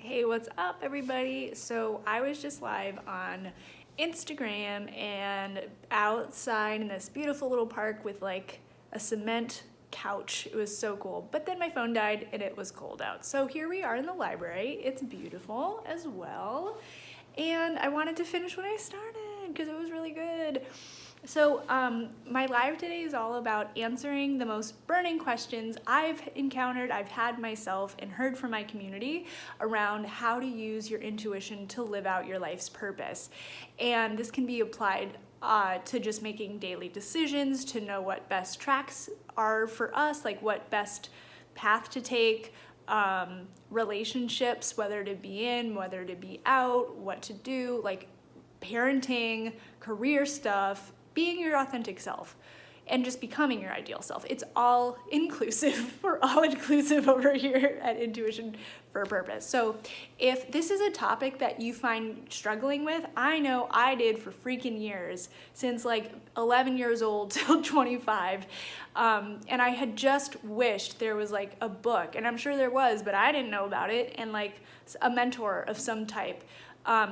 Hey, what's up, everybody? So I was just live on Instagram and outside in this beautiful little park with like a cement couch. It was so cool. But then my phone died and it was cold out. So here we are in the library. It's beautiful as well. And I wanted to finish what I started because it was really good. So my live today is all about answering the most burning questions I've encountered, I've had myself, and heard from my community around how to use your intuition to live out your life's purpose. And this can be applied to just making daily decisions, to know what best tracks are for us, like what best path to take, relationships, whether to be in, whether to be out, what to do, like parenting, career stuff, being your authentic self, and just becoming your ideal self. It's all inclusive. We're all inclusive over here at Intuition for a Purpose. So if this is a topic that you find struggling with, I know I did for freaking years, since like 11 years old till 25. And I had just wished there was like a book, and I'm sure there was, but I didn't know about it, and like a mentor of some type.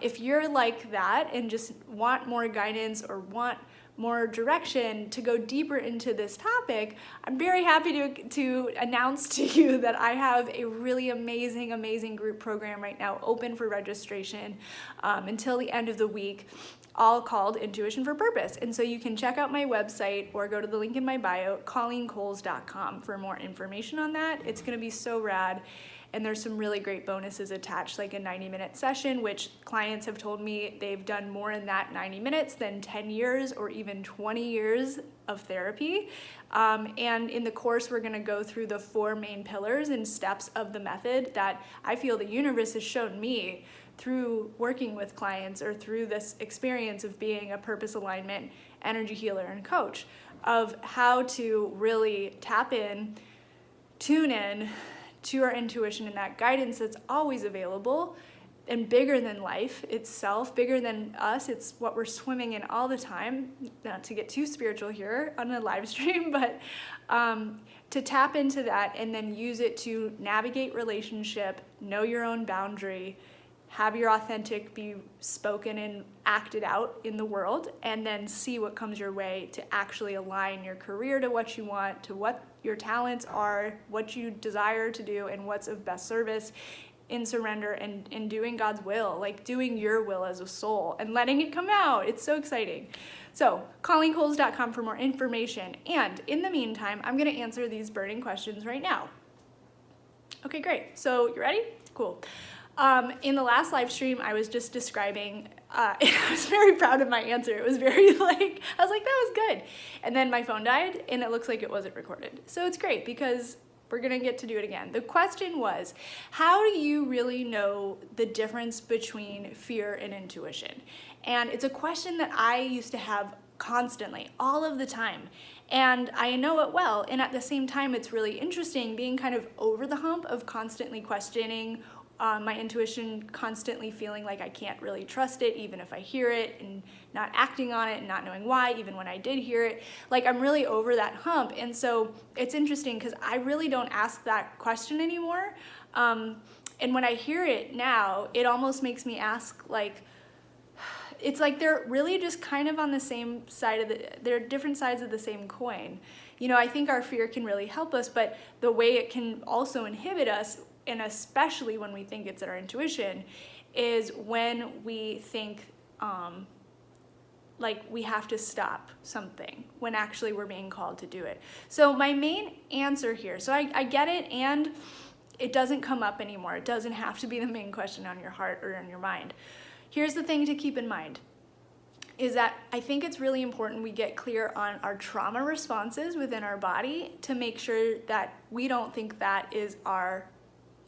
If you're like that and just want more guidance or want more direction to go deeper into this topic, I'm very happy to announce to you that I have a really amazing group program right now open for registration until the end of the week, all called Intuition for Purpose. And so you can check out my website or go to the link in my bio, colleencoles.com, for more information on that. It's gonna be so rad. And there's some really great bonuses attached, like a 90-minute session, which clients have told me they've done more in that 90 minutes than 10 years or even 20 years of therapy. And in the course, we're gonna go through the 4 main pillars and steps of the method that I feel the universe has shown me through working with clients or through this experience of being a purpose alignment energy healer and coach, of how to really tap in, tune in, to our intuition and that guidance that's always available and bigger than life itself, bigger than us. It's what we're swimming in all the time. Not to get too spiritual here on a live stream, but to tap into that and then use it to navigate relationship, know your own boundary, have your authentic be spoken and acted out in the world, and then see what comes your way to actually align your career to what you want, to what your talents are, what you desire to do, and what's of best service in surrender and in doing God's will, like doing your will as a soul and letting it come out. It's so exciting. So colleencoles.com for more information. And in the meantime, I'm gonna answer these burning questions right now. Okay, great. So you ready? Cool. In the last live stream, I was just describing, and I was very proud of my answer. It was very I was like, that was good. And then my phone died and it looks like it wasn't recorded. So it's great because we're gonna get to do it again. The question was, how do you really know the difference between fear and intuition? And it's a question that I used to have constantly, all of the time. And I know it well. And at the same time, it's really interesting being kind of over the hump of constantly questioning my intuition, constantly feeling like I can't really trust it, even if I hear it, and not acting on it and not knowing why, even when I did hear it. Like, I'm really over that hump. And so it's interesting because I really don't ask that question anymore. And when I hear it now, it almost makes me ask, like, it's like they're really just kind of on the same side they're different sides of the same coin. You know, I think our fear can really help us, but the way it can also inhibit us, and especially when we think it's our intuition, is when we think like we have to stop something when actually we're being called to do it. So my main answer here, so I get it, and it doesn't come up anymore. It doesn't have to be the main question on your heart or on your mind. Here's the thing to keep in mind, is that I think it's really important we get clear on our trauma responses within our body to make sure that we don't think that is our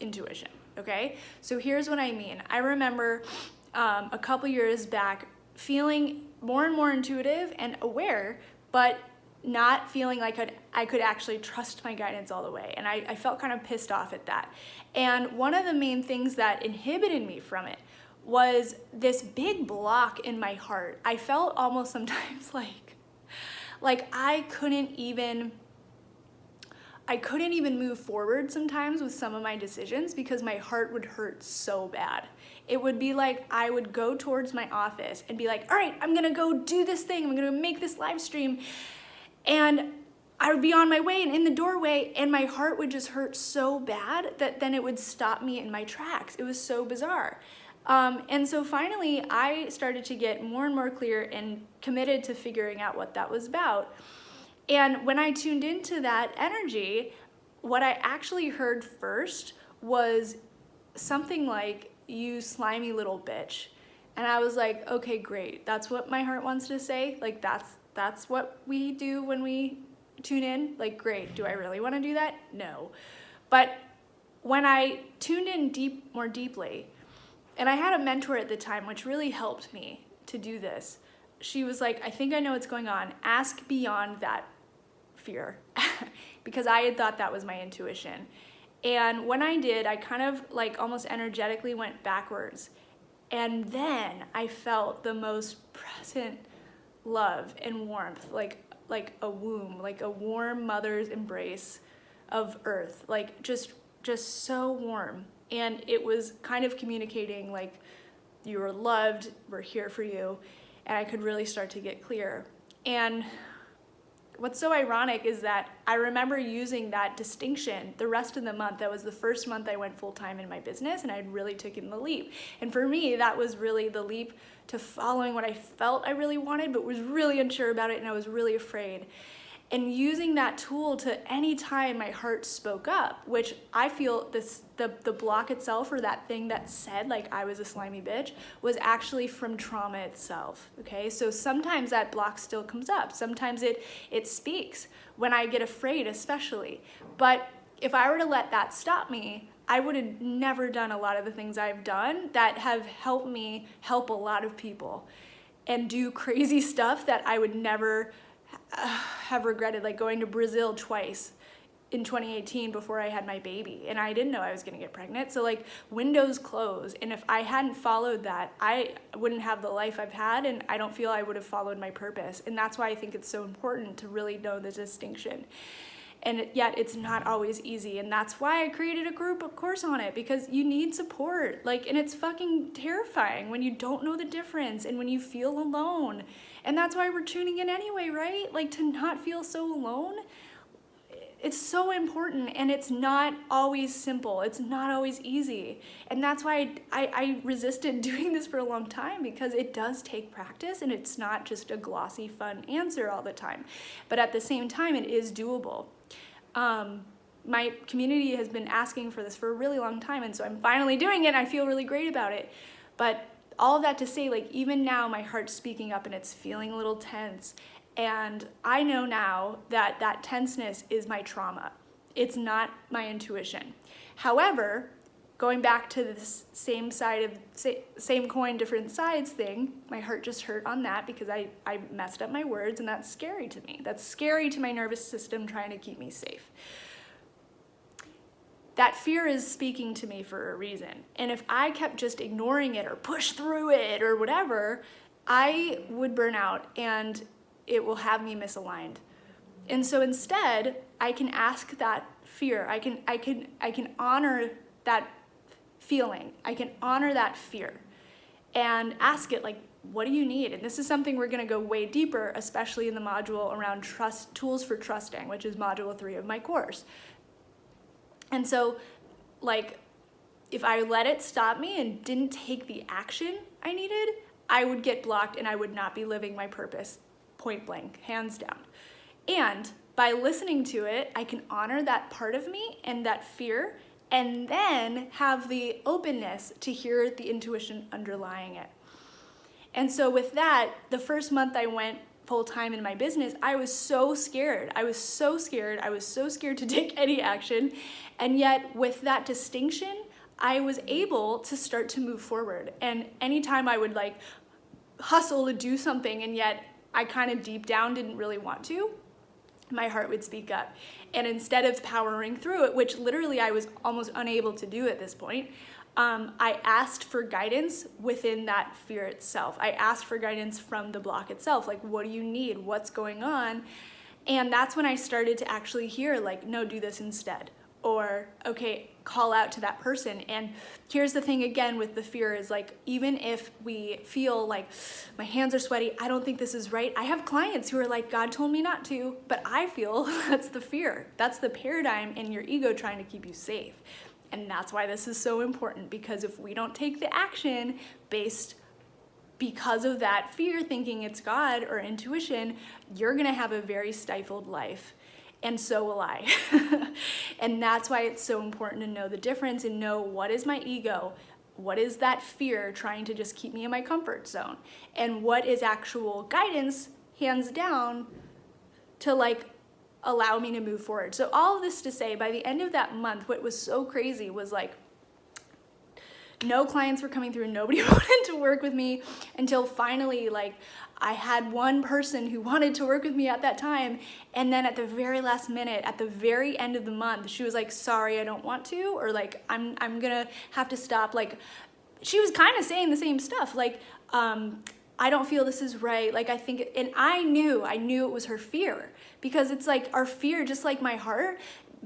intuition, okay? So here's what I mean. I remember a couple years back feeling more and more intuitive and aware, but not feeling like I could actually trust my guidance all the way. And I felt kind of pissed off at that. And one of the main things that inhibited me from it was this big block in my heart. I felt almost sometimes like I couldn't even I couldn't even move forward sometimes with some of my decisions because my heart would hurt so bad. It would be like I would go towards my office and be like, all right, I'm gonna go do this thing. I'm gonna make this live stream. And I would be on my way and in the doorway, and my heart would just hurt so bad that then it would stop me in my tracks. It was so bizarre. And so finally, I started to get more and more clear and committed to figuring out what that was about. And when I tuned into that energy, what I actually heard first was something like, you slimy little bitch. And I was like, okay, great. That's what my heart wants to say. Like, that's what we do when we tune in. Like, great. Do I really want to do that? No. But when I tuned in more deeply, and I had a mentor at the time, which really helped me to do this. She was like, I think I know what's going on. Ask beyond that fear, because I had thought that was my intuition. And when I did, I kind of like almost energetically went backwards. And then I felt the most present love and warmth, like a womb, like a warm mother's embrace of earth, like just so warm. And it was kind of communicating like, you were loved, we're here for you. And I could really start to get clear. And what's so ironic is that I remember using that distinction the rest of the month. That was the first month I went full-time in my business, and I'd really taken the leap. And for me, that was really the leap to following what I felt I really wanted, but was really unsure about it, and I was really afraid. And using that tool to any time my heart spoke up, which I feel the block itself, or that thing that said like I was a slimy bitch, was actually from trauma itself. Okay, so sometimes that block still comes up. Sometimes it speaks when I get afraid, especially. But if I were to let that stop me, I would have never done a lot of the things I've done that have helped me help a lot of people and do crazy stuff that I would never have regretted, like going to Brazil twice in 2018 before I had my baby, and I didn't know I was gonna get pregnant. So like, windows close, and if I hadn't followed that, I wouldn't have the life I've had, and I don't feel I would have followed my purpose. And that's why I think it's so important to really know the distinction. And yet it's not always easy, and that's why I created a group course on it, because you need support. Like, and it's fucking terrifying when you don't know the difference and when you feel alone. And that's why we're tuning in anyway, right? Like, to not feel so alone. It's so important, and it's not always simple. It's not always easy. And that's why I resisted doing this for a long time, because it does take practice, and it's not just a glossy, fun answer all the time. But at the same time, it is doable. My community has been asking for this for a really long time, and so I'm finally doing it, and I feel really great about it. But all of that to say, like, even now my heart's speaking up and it's feeling a little tense. And I know now that that tenseness is my trauma. It's not my intuition. However, going back to this same coin, different sides thing, my heart just hurt on that because I messed up my words, and that's scary to me. That's scary to my nervous system trying to keep me safe. That fear is speaking to me for a reason. And if I kept just ignoring it or push through it or whatever, I would burn out, and it will have me misaligned. And so instead, I can ask that fear. I can honor that feeling. I can honor that fear and ask it, like, what do you need? And this is something we're going to go way deeper, especially in the module around trust, tools for trusting, which is module 3 of my course. And so, like, if I let it stop me and didn't take the action I needed, I would get blocked, and I would not be living my purpose, point blank, hands down. And by listening to it, I can honor that part of me and that fear, and then have the openness to hear the intuition underlying it. And so with that, the first month I went full-time in my business, I was so scared. I was so scared to take any action. And yet with that distinction, I was able to start to move forward. And anytime I would like hustle to do something, and yet I kind of deep down didn't really want to, my heart would speak up. And instead of powering through it, which literally I was almost unable to do at this point, I asked for guidance within that fear itself. I asked for guidance from the block itself. Like, what do you need? What's going on? And that's when I started to actually hear like, no, do this instead. Or, okay, call out to that person. And here's the thing again with the fear is like, even if we feel like my hands are sweaty, I don't think this is right. I have clients who are like, God told me not to, but I feel that's the fear. That's the paradigm in your ego trying to keep you safe. And that's why this is so important, because if we don't take the action because of that fear, thinking it's God or intuition, you're gonna have a very stifled life. And so will I. And that's why it's so important to know the difference and know what is my ego, what is that fear trying to just keep me in my comfort zone, and what is actual guidance, hands down, to like allow me to move forward. So all of this to say, by the end of that month, what was so crazy was like, no clients were coming through, nobody wanted to work with me until finally, like, I had one person who wanted to work with me at that time, and then at the very last minute, at the very end of the month, she was like, sorry, I don't want to, or like, I'm gonna have to stop. Like, she was kind of saying the same stuff, like, I don't feel this is right, like I think, and I knew it was her fear, because it's like our fear, just like my heart,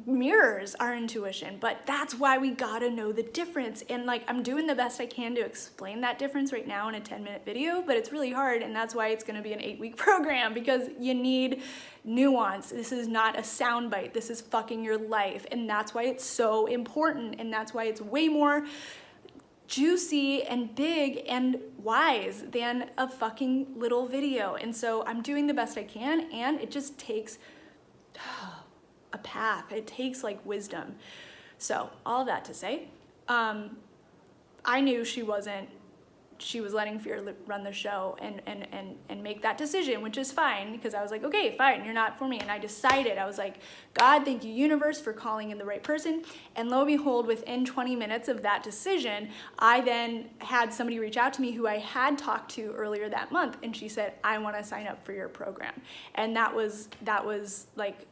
mirrors our intuition. But that's why we gotta know the difference. And like, I'm doing the best I can to explain that difference right now in a 10-minute video, but it's really hard, and that's why it's gonna be an 8-week program, because you need nuance. This is not a soundbite, this is fucking your life, and that's why it's so important, and that's why it's way more juicy and big and wise than a fucking little video. And so I'm doing the best I can, and it just takes a path. It takes like wisdom. So all that to say, I knew she was letting fear run the show and make that decision, which is fine, because I was like, okay, fine, you're not for me. And I decided, I was like, God, thank you, universe, for calling in the right person. And lo and behold, within 20 minutes of that decision, I then had somebody reach out to me who I had talked to earlier that month. And she said, I want to sign up for your program. And that was like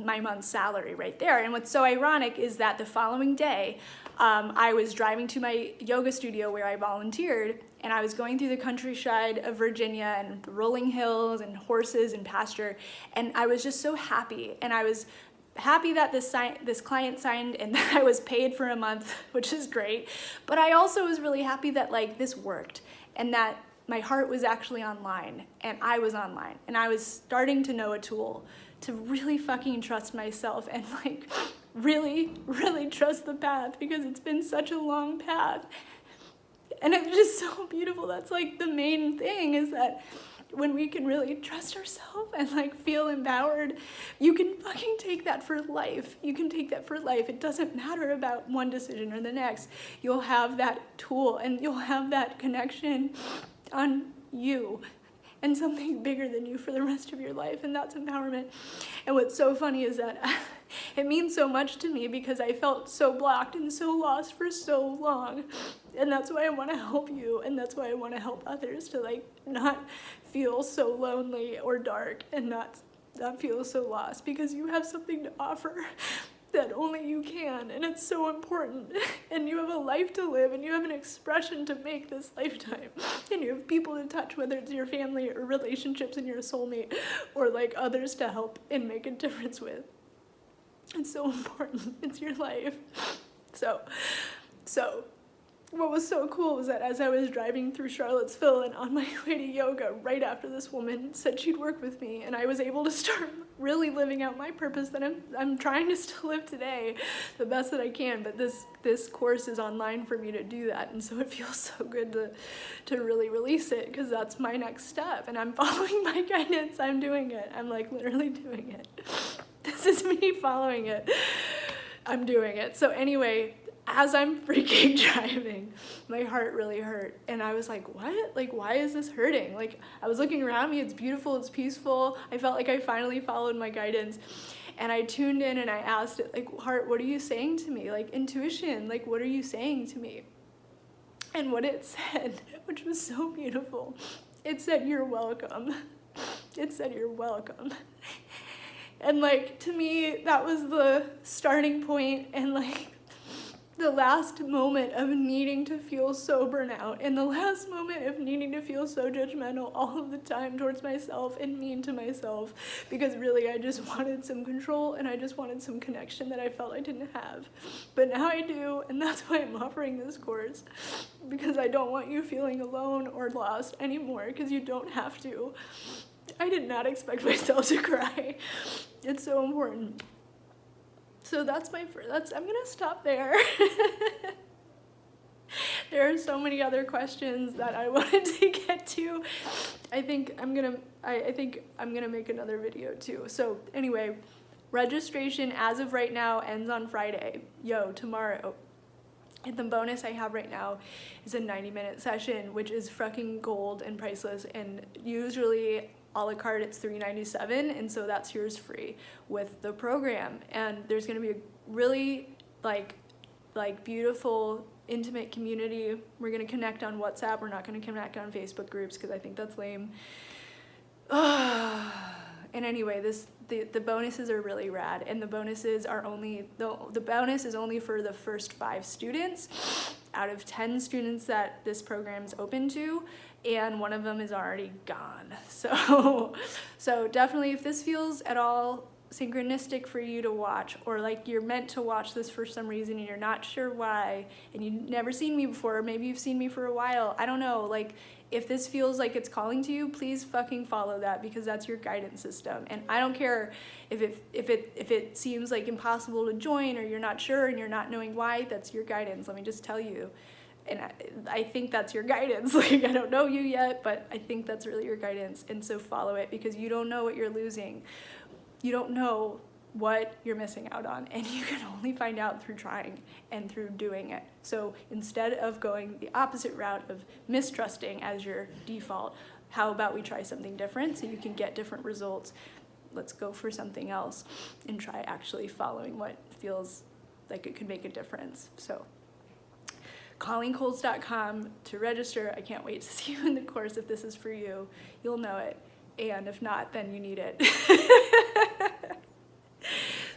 my month's salary right there. And what's so ironic is that the following day, I was driving to my yoga studio where I volunteered, and I was going through the countryside of Virginia and the rolling hills and horses and pasture, and I was just so happy. And I was happy that this client signed and that I was paid for a month, which is great. But I also was really happy that like this worked, and that my heart was actually online, and I was online, and I was starting to know a tool to really fucking trust myself and like really, really trust the path, because it's been such a long path. And it's just so beautiful. That's like the main thing, is that when we can really trust ourselves and like feel empowered, you can fucking take that for life. You can take that for life. It doesn't matter about one decision or the next. You'll have that tool, and you'll have that connection on you and something bigger than you for the rest of your life, and that's empowerment. And what's so funny is that it means so much to me, because I felt so blocked and so lost for so long, and that's why I want to help you, and that's why I want to help others to like not feel so lonely or dark, and not feel so lost, because you have something to offer that only you can, and it's so important. And you have a life to live, and you have an expression to make this lifetime, and you have people to touch, whether it's your family or relationships and your soulmate, or like others to help and make a difference with. It's so important. It's your life. So what was so cool was that as I was driving through Charlottesville and on my way to yoga, right after this woman said she'd work with me, and I was able to start really living out my purpose that I'm trying to still live today the best that I can. But this course is online for me to do that, and so it feels so good to really release it, because that's my next step, and I'm following my guidance. I'm doing it. I'm like literally doing it. This is me following it. I'm doing it. So anyway, as I'm freaking driving, my heart really hurt. And I was like, what? Like, why is this hurting? Like, I was looking around me, it's beautiful, it's peaceful. I felt like I finally followed my guidance. And I tuned in and I asked it, like, heart, what are you saying to me? Like, intuition, like, what are you saying to me? And what it said, which was so beautiful, it said, you're welcome. It said, you're welcome. And like, to me, that was the starting point, and like, the last moment of needing to feel so burnout and the last moment of needing to feel so judgmental all of the time towards myself and mean to myself, because really I just wanted some control and I just wanted some connection that I felt I didn't have. But now I do, and that's why I'm offering this course, because I don't want you feeling alone or lost anymore, because you don't have to. I did not expect myself to cry. It's so important. So that's I'm gonna stop there. There are so many other questions that I wanted to get to. I think I'm gonna make another video too. So anyway, registration as of right now ends on Friday. Tomorrow. And the bonus I have right now is a 90-minute session, which is fucking gold and priceless, and usually a la carte it's $397, and so that's yours free with the program. And there's gonna be a really like beautiful, intimate community. We're gonna connect on WhatsApp. We're not gonna connect on Facebook groups because I think that's lame. And anyway, the bonuses are really rad, and the bonuses are only the bonus is only for the first 5 students out of 10 students that this program is open to, and one of them is already gone. So definitely, if this feels at all synchronistic for you to watch, or like you're meant to watch this for some reason and you're not sure why, and you've never seen me before, or maybe you've seen me for a while, I don't know, like if this feels like it's calling to you, please fucking follow that, because that's your guidance system. And I don't care if it seems like impossible to join, or you're not sure and you're not knowing why, that's your guidance. Let me just tell you. And I think that's your guidance. Like, I don't know you yet, but I think that's really your guidance. And so follow it, because you don't know what you're losing. You don't know what you're missing out on, and you can only find out through trying and through doing it. So instead of going the opposite route of mistrusting as your default, how about we try something different so you can get different results? Let's go for something else and try actually following what feels like it could make a difference. So callingcolds.com to register. I can't wait to see you in the course. If this is for you, you'll know it. And if not, then you need it.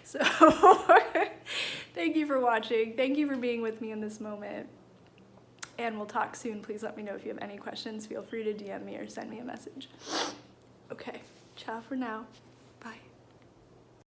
So thank you for watching. Thank you for being with me in this moment. And we'll talk soon. Please let me know if you have any questions. Feel free to DM me or send me a message. Okay, ciao for now.